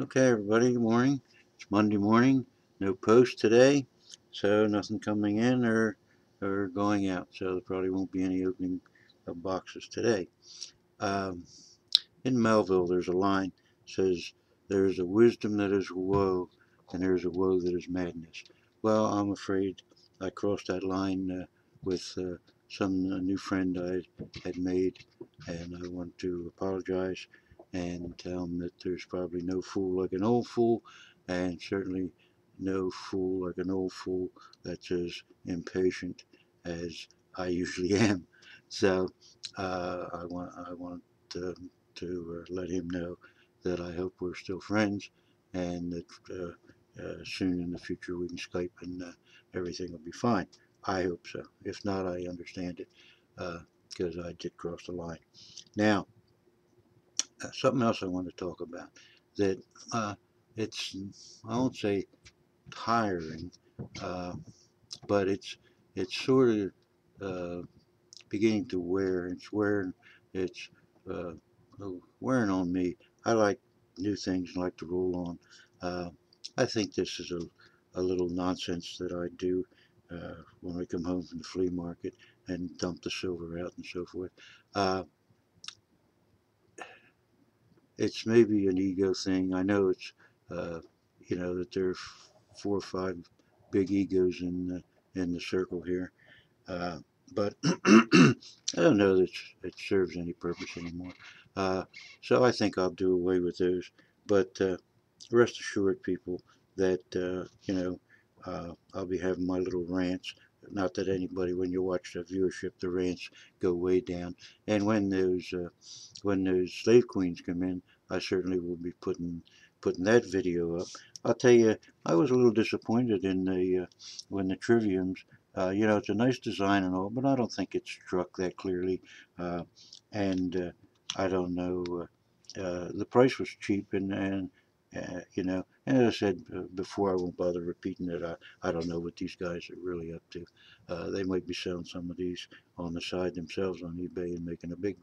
Okay, everybody, good morning. It's Monday morning. No post today, so nothing coming in or going out. So there probably won't be any opening of boxes today. Um, in Melville, there's a line that says, "There's a wisdom that is woe, and there's a woe that is madness." Well, I'm afraid I crossed that line with some new friend I had made, and I want to apologize and tell him that there's probably no fool like an old fool, and certainly no fool like an old fool that's as impatient as I usually am. So I want to let him know that I hope we're still friends and that soon in the future we can Skype and everything will be fine. I hope so. If not, I understand it because I did cross the line. Now, something else I want to talk about that uh, it's, I won't say tiring, uh, but it's sort of beginning to wear. It's uh, wearing on me. I like new things and like to roll on. I think this is a little nonsense that I do when I come home from the flea market and dump the silver out and so forth. Uh, it's maybe an ego thing. I know it's uh, that there are 4 or 5 big egos in the circle here. Uh, but I don't know that it serves any purpose anymore. Uh, so I think I'll do away with those. But rest assured, people, that I'll be having my little rants. Not that anybody, when you watch the viewership, the rants go way down. And when those slave queens come in, I certainly will be putting that video up. I'll tell you, I was a little disappointed in the when the triviums. It's a nice design and all, but I don't think it struck that clearly. And I don't know. The price was cheap, and as I said before, I won't bother repeating it. I don't know what these guys are really up to. They might be selling some of these on the side themselves on eBay and making a big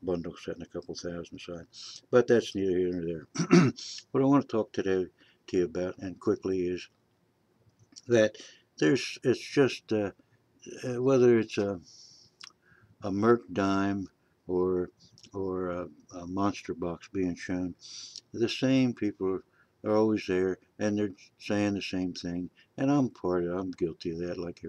bundle, setting a couple thousand aside. But that's neither here nor there. What I want to talk today to you about, and quickly, is that it's just whether it's a Merc dime or a monster box being shown, the same people are always there, and they're saying the same thing. And I'm guilty of that, like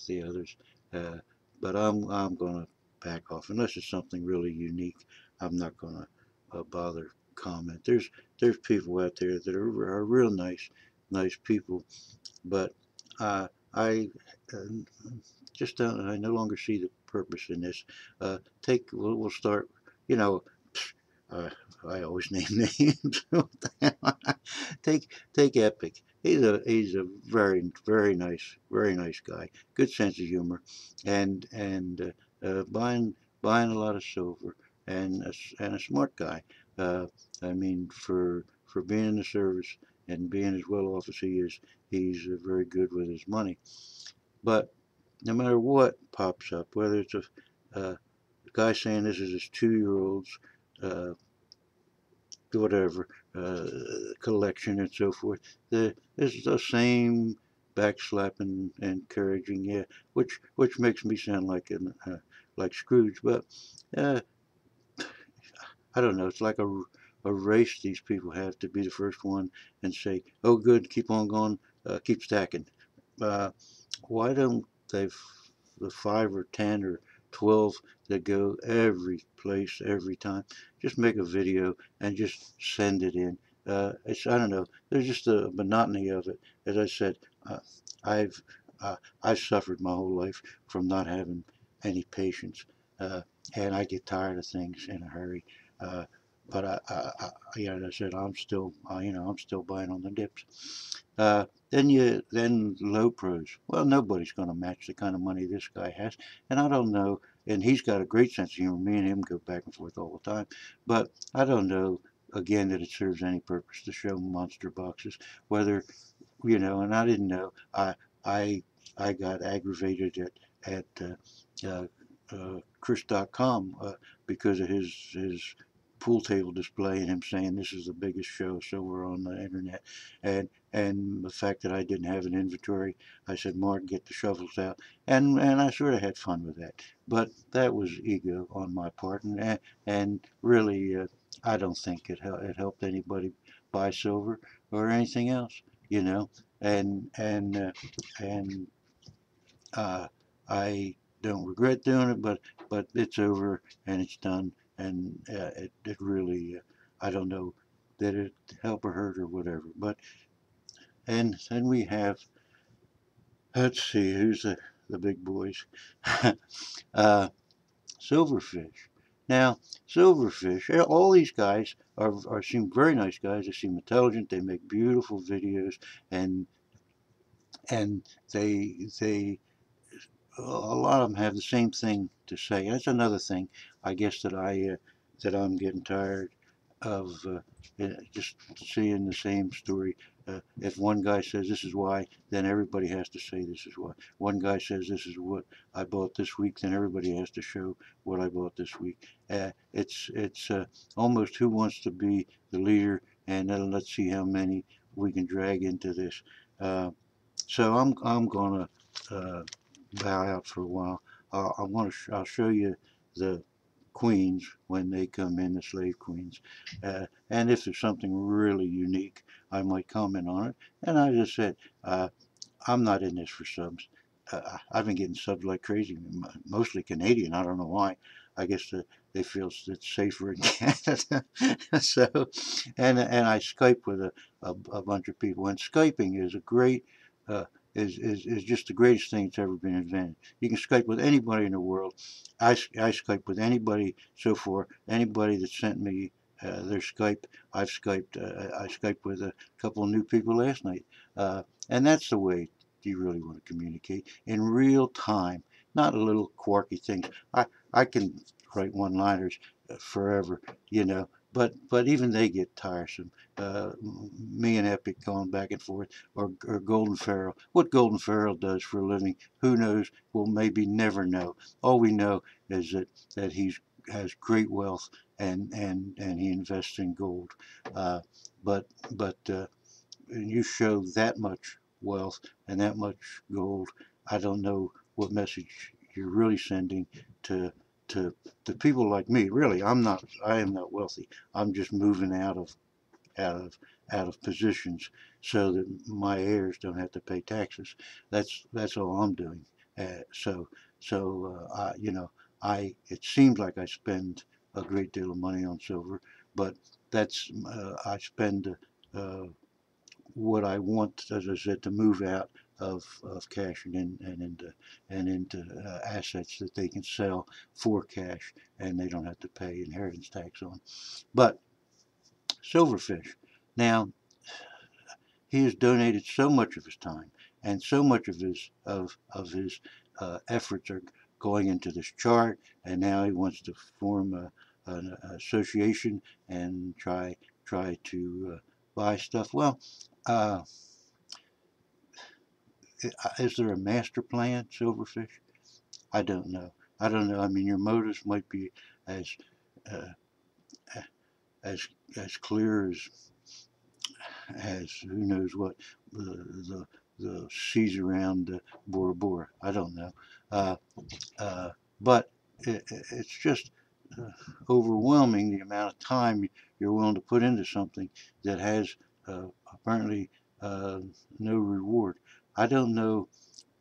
the others. Uh, but I'm gonna back off unless it's something really unique. I'm not gonna bother comment. There's people out there that are real nice people, but uh, I just don't. I no longer see the purpose in this. We'll start. You know, uh, I always name names. Take Epic. He's a very nice guy. Good sense of humor, and buying a lot of silver, and a smart guy. Uh, I mean, for being in the service and being as well off as he is, he's very good with his money. But no matter what pops up, whether it's a guy saying this is his 2-year-old's uh, whatever collection and so forth, it's the same backslapping and encouraging, yeah, which makes me sound like Scrooge, but uh, I don't know. It's like a race these people have to be the first one and say, "Oh, good, keep on going, keep stacking." Uh, why don't they, the 5 or 10 or 12 that go every place every time, just make a video and just send it in? I don't know. There's just a monotony of it. As I said, I've I've suffered my whole life from not having any patience, uh, and I get tired of things in a hurry. Uh, but as I said, I'm still buying on the dips. Then low pros. Well, nobody's going to match the kind of money this guy has, and I don't know. And he's got a great sense of humor. Me and him go back and forth all the time, but I don't know. Again, that it serves any purpose to show monster boxes, whether and I didn't know. I I got aggravated at Chris.com because of his pool table display and him saying this is the biggest show silver on the internet, and the fact that I didn't have an inventory, I said, Mark, get the shovels out, and I sort of had fun with that. But that was ego on my part, and really, I don't think it helped anybody buy silver or anything else, you know, and I don't regret doing it, but it's over and it's done, and it really I don't know that it help or hurt or whatever. But and then we have, let's see who's the big boys. uh, Silverfish. Now, Silverfish, all these guys are seem very nice guys. They seem intelligent. They make beautiful videos, and and they a lot of them have the same thing to say. That's another thing, I guess, that I'm getting tired of just seeing the same story. If one guy says this is why, then everybody has to say this is why. One guy says this is what I bought this week, then everybody has to show what I bought this week. It's almost who wants to be the leader, and then let's see how many we can drag into this. Uh, so I'm gonna bow out for a while. I'll show you the queens when they come in, the slave queens, and if there's something really unique, I might comment on it. And I just said, I'm not in this for subs. I've been getting subs like crazy, mostly Canadian. I don't know why. I guess they feel it's safer in Canada. So, and I Skype with a bunch of people. And Skyping is a great, uh, is just the greatest thing that's ever been invented. You can Skype with anybody in the world. I Skype with anybody so far. Anybody that sent me their Skype, I've Skyped. I Skyped with a couple of new people last night. And that's the way you really want to communicate in real time, not a little quirky things. I can write one-liners forever, you know, but even they get tiresome. Me and Epic going back and forth, or Golden Pharaoh. What Golden Pharaoh does for a living, who knows? We'll maybe never know. All we know is that he has great wealth and he invests in gold. Uh, but you show that much wealth and that much gold, I don't know what message you're really sending to to to people like me. Really, I am not wealthy. I'm just moving out of out of positions so that my heirs don't have to pay taxes. That's all I'm doing. You know, I it seems like I spend a great deal of money on silver, but that's I spend uh, what I want, as I said, to move out of cash and into assets that they can sell for cash and they don't have to pay inheritance tax on. But Silverfish, now he has donated so much of his time and so much of his efforts are going into this chart, and now he wants to form an association and try to buy stuff. Well, uh, is there a master plan, Silverfish? I don't know. I don't know. I mean, your motives might be as uh, as clear as who knows what the seas around Bora Bora. I don't know, uh, but it's just uh, overwhelming the amount of time you're willing to put into something that has apparently uh, no reward. I don't know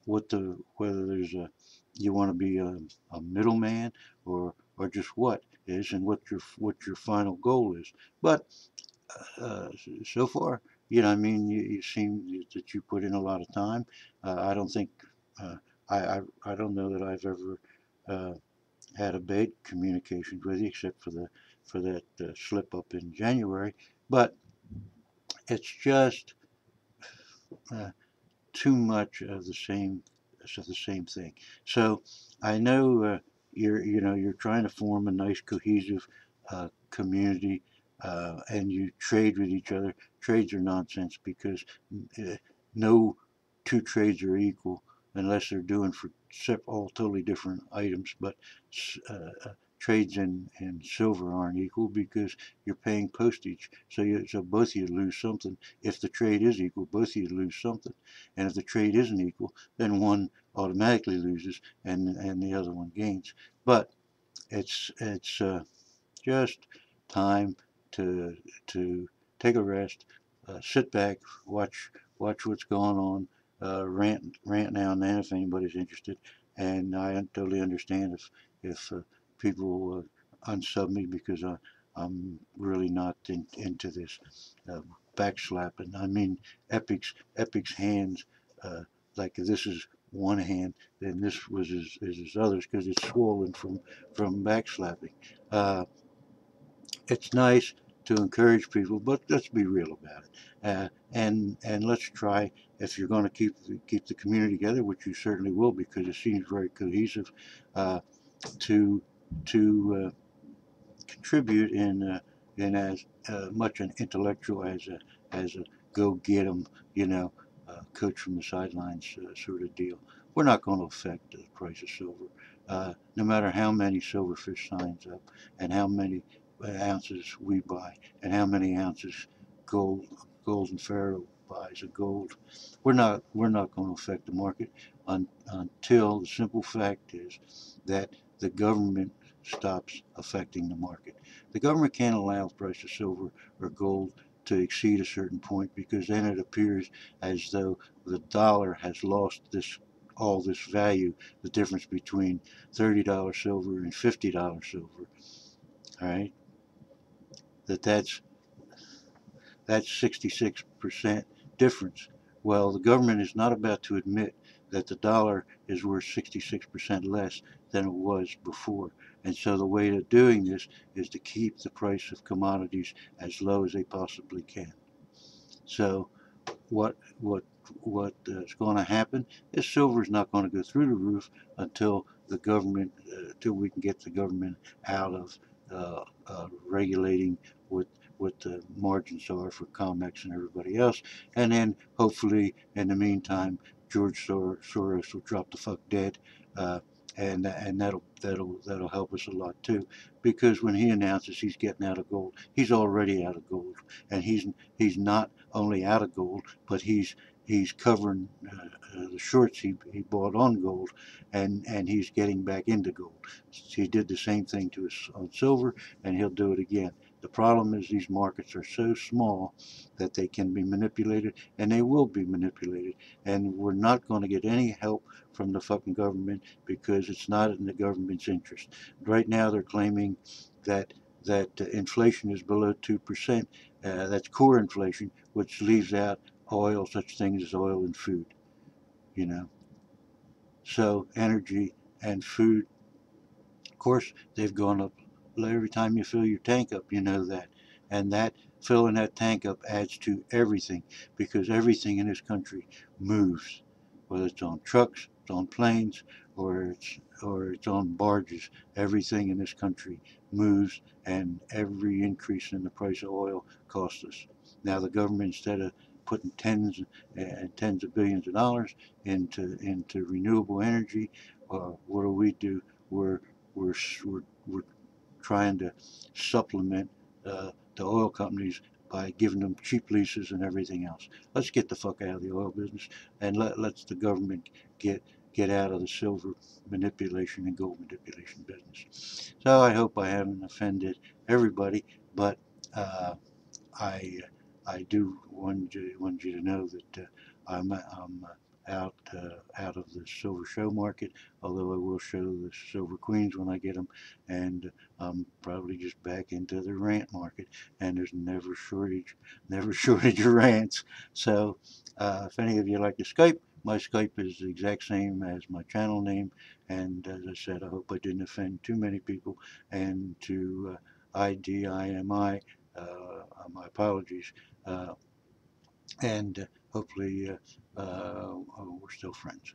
whether there's a you want to be a middleman or just what is and what your final goal is. But so far, you know, I mean, you seem that you put in a lot of time. I don't think uh, I don't know that I've ever uh, had a bad communication with you except for that slip up in January. But it's just uh, too much of the same thing. So I know you're trying to form a nice cohesive community and you trade with each other. Trades are nonsense because uh, no two trades are equal unless they're doing for all totally different items. But uh, trades in silver aren't equal because you're paying postage. So both of you lose something. If the trade is equal, both of you lose something. And if the trade isn't equal, then one automatically loses and the other one gains. But it's just time to to take a rest, sit back, watch what's going on, rant now and then if anybody's interested. And I totally understand if people unsub me because I'm really not into this uh, backslapping. I mean, Epic's hands, like this is one hand, then this was his others because it's swollen from backslapping. Uh, it's nice to encourage people, but let's be real about it. And let's try, if you're going to keep the community together, which you certainly will, because it seems very cohesive, uh, to to contribute in as much an intellectual as a go get 'em, you know, coach from the sidelines sort of deal. We're not going to affect the price of silver, no matter how many silverfish signs up and how many ounces we buy and how many ounces gold Golden Pharaoh buys of gold. We're not going to affect the market until the simple fact is that the government stops affecting the market. The government can't allow the price of silver or gold to exceed a certain point because then it appears as though the dollar has lost all this value, the difference between $30 silver and $50 silver. All right, that's 66% difference. Well, the government is not about to admit that the dollar is worth 66% less than it was before. And so the way of doing this is to keep the price of commodities as low as they possibly can. So what what what is going to happen is silver is not going to go through the roof until the government, until we can get the government out of regulating what the margins are for COMEX and everybody else, and then hopefully in the meantime George Soros will drop the fuck dead. Uh, and that'll help us a lot too, because when he announces he's getting out of gold, he's already out of gold, and he's not only out of gold, but he's covering the shorts he bought on gold, and he's getting back into gold. He did the same thing to us on silver, and he'll do it again. The problem is these markets are so small that they can be manipulated, and they will be manipulated. And we're not going to get any help from the fucking government because it's not in the government's interest. Right now, they're claiming that inflation is below 2%. That's core inflation, which leaves out oil, such things as oil and food, you know. So energy and food, of course, they've gone up every time you fill your tank up, you know that. And that filling that tank up adds to everything because everything in this country moves, whether it's on trucks, it's on planes, or it's on barges. Everything in this country moves, and every increase in the price of oil costs us. Now the government, instead of putting tens and tens of billions of dollars into renewable energy, what do? We're we're we're trying to supplement the oil companies by giving them cheap leases and everything else. Let's get the fuck out of the oil business and let's the government get out of the silver manipulation and gold manipulation business. So I hope I haven't offended everybody, but I I do want you to know that I'm out of the silver show market, although I will show the silver queens when I get them, and I'm probably just back into the rant market, and there's never shortage of rants. So if any of you like to Skype, my Skype is the exact same as my channel name, and as I said, I hope I didn't offend too many people, and to IDIMI, my apologies, and hopefully we're still friends.